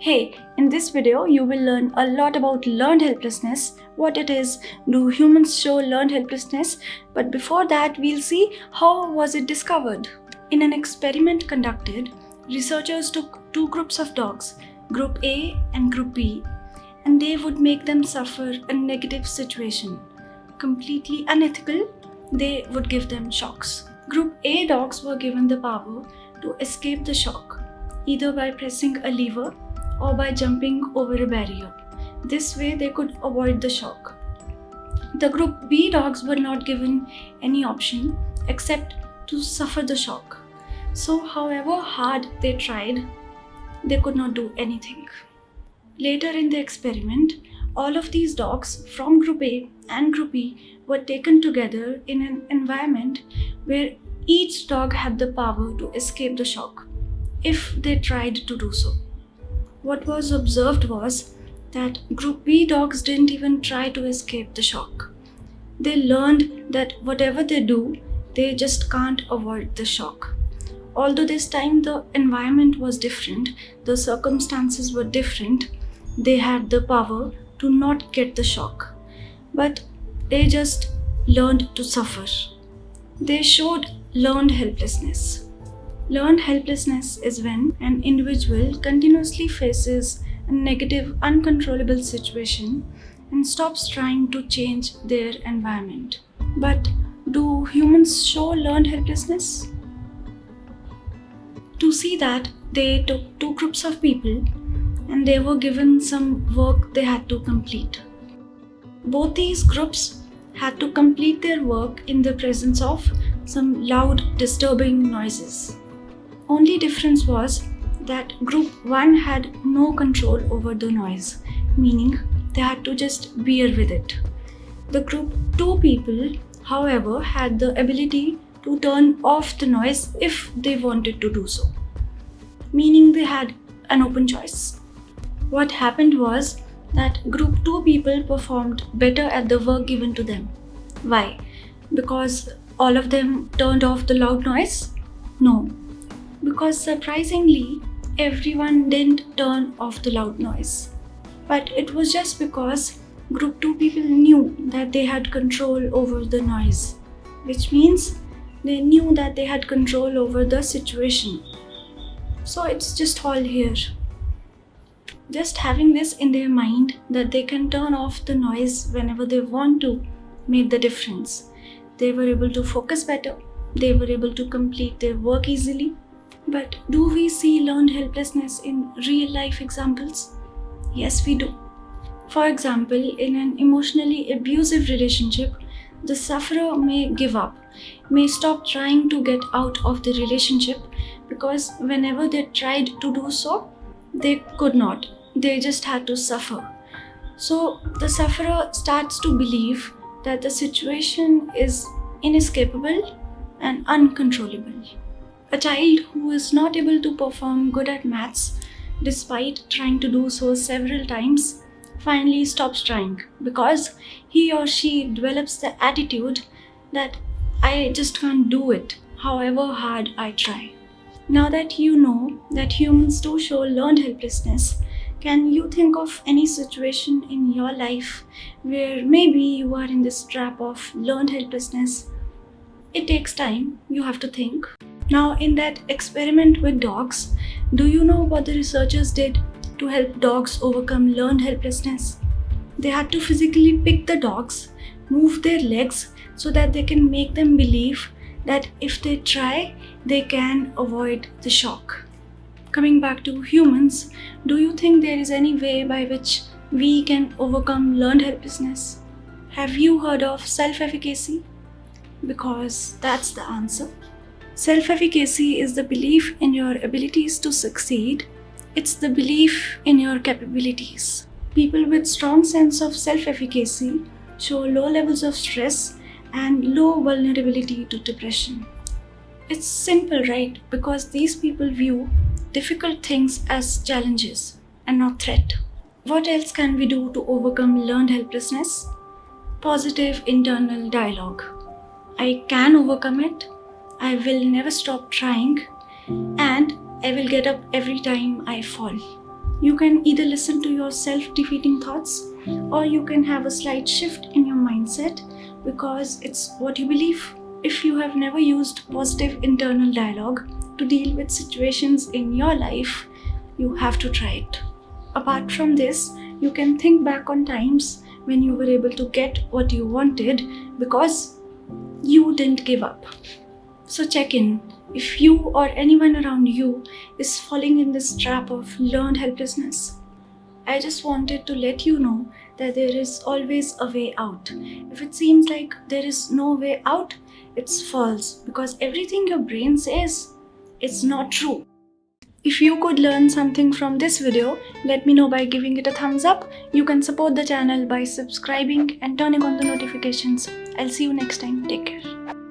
Hey, in this video you will learn a lot about learned helplessness, what it is, do humans show learned helplessness, but before that we'll see how was it discovered. In an experiment conducted, researchers took two groups of dogs, Group A and Group B, and they would make them suffer a negative situation. Completely unethical, they would give them shocks. Group A dogs were given the power to escape the shock, either by pressing a lever or by jumping over a barrier. This way they could avoid the shock. The Group B dogs were not given any option except to suffer the shock. So however hard they tried, they could not do anything. Later in the experiment, all of these dogs from Group A and Group B were taken together in an environment where each dog had the power to escape the shock if they tried to do so. What was observed was that Group B dogs didn't even try to escape the shock. They learned that whatever they do, they just can't avoid the shock. Although this time the environment was different, the circumstances were different, they had the power to not get the shock. But they just learned to suffer. They showed learned helplessness. Learned helplessness is when an individual continuously faces a negative, uncontrollable situation and stops trying to change their environment. But do humans show learned helplessness? To see that, they took two groups of people and they were given some work they had to complete. Both these groups had to complete their work in the presence of some loud, disturbing noises. Only difference was that Group 1 had no control over the noise, meaning they had to just bear with it. The Group 2 people, however, had the ability to turn off the noise if they wanted to do so, meaning they had an open choice. What happened was that Group 2 people performed better at the work given to them. Why? Because all of them turned off the loud noise? No. Because surprisingly, everyone didn't turn off the loud noise. But it was just because Group 2 people knew that they had control over the noise, which means they knew that they had control over the situation. So it's just all here. Just having this in their mind that they can turn off the noise whenever they want to made the difference. They were able to focus better. They were able to complete their work easily. But do we see learned helplessness in real life examples? Yes, we do. For example, in an emotionally abusive relationship, the sufferer may give up, may stop trying to get out of the relationship because whenever they tried to do so, they could not. They just had to suffer. So the sufferer starts to believe that the situation is inescapable and uncontrollable. A child who is not able to perform good at maths, despite trying to do so several times, finally stops trying because he or she develops the attitude that I just can't do it, however hard I try. Now that you know that humans do show learned helplessness, can you think of any situation in your life where maybe you are in this trap of learned helplessness? It takes time, you have to think. Now, in that experiment with dogs, do you know what the researchers did to help dogs overcome learned helplessness? They had to physically pick the dogs, move their legs so that they can make them believe that if they try, they can avoid the shock. Coming back to humans, do you think there is any way by which we can overcome learned helplessness? Have you heard of self-efficacy? Because that's the answer. Self-efficacy is the belief in your abilities to succeed. It's the belief in your capabilities. People with strong sense of self-efficacy show low levels of stress and low vulnerability to depression. It's simple, right? Because these people view difficult things as challenges and not threat. What else can we do to overcome learned helplessness? Positive internal dialogue. I can overcome it. I will never stop trying, and I will get up every time I fall. You can either listen to your self-defeating thoughts, or you can have a slight shift in your mindset because it's what you believe. If you have never used positive internal dialogue to deal with situations in your life, you have to try it. Apart from this, you can think back on times when you were able to get what you wanted because you didn't give up. So check in if you or anyone around you is falling in this trap of learned helplessness. I just wanted to let you know that there is always a way out. If it seems like there is no way out, it's false, because everything your brain says is not true. If you could learn something from this video, let me know by giving it a thumbs up. You can support the channel by subscribing and turning on the notifications. I'll see you next time. Take care.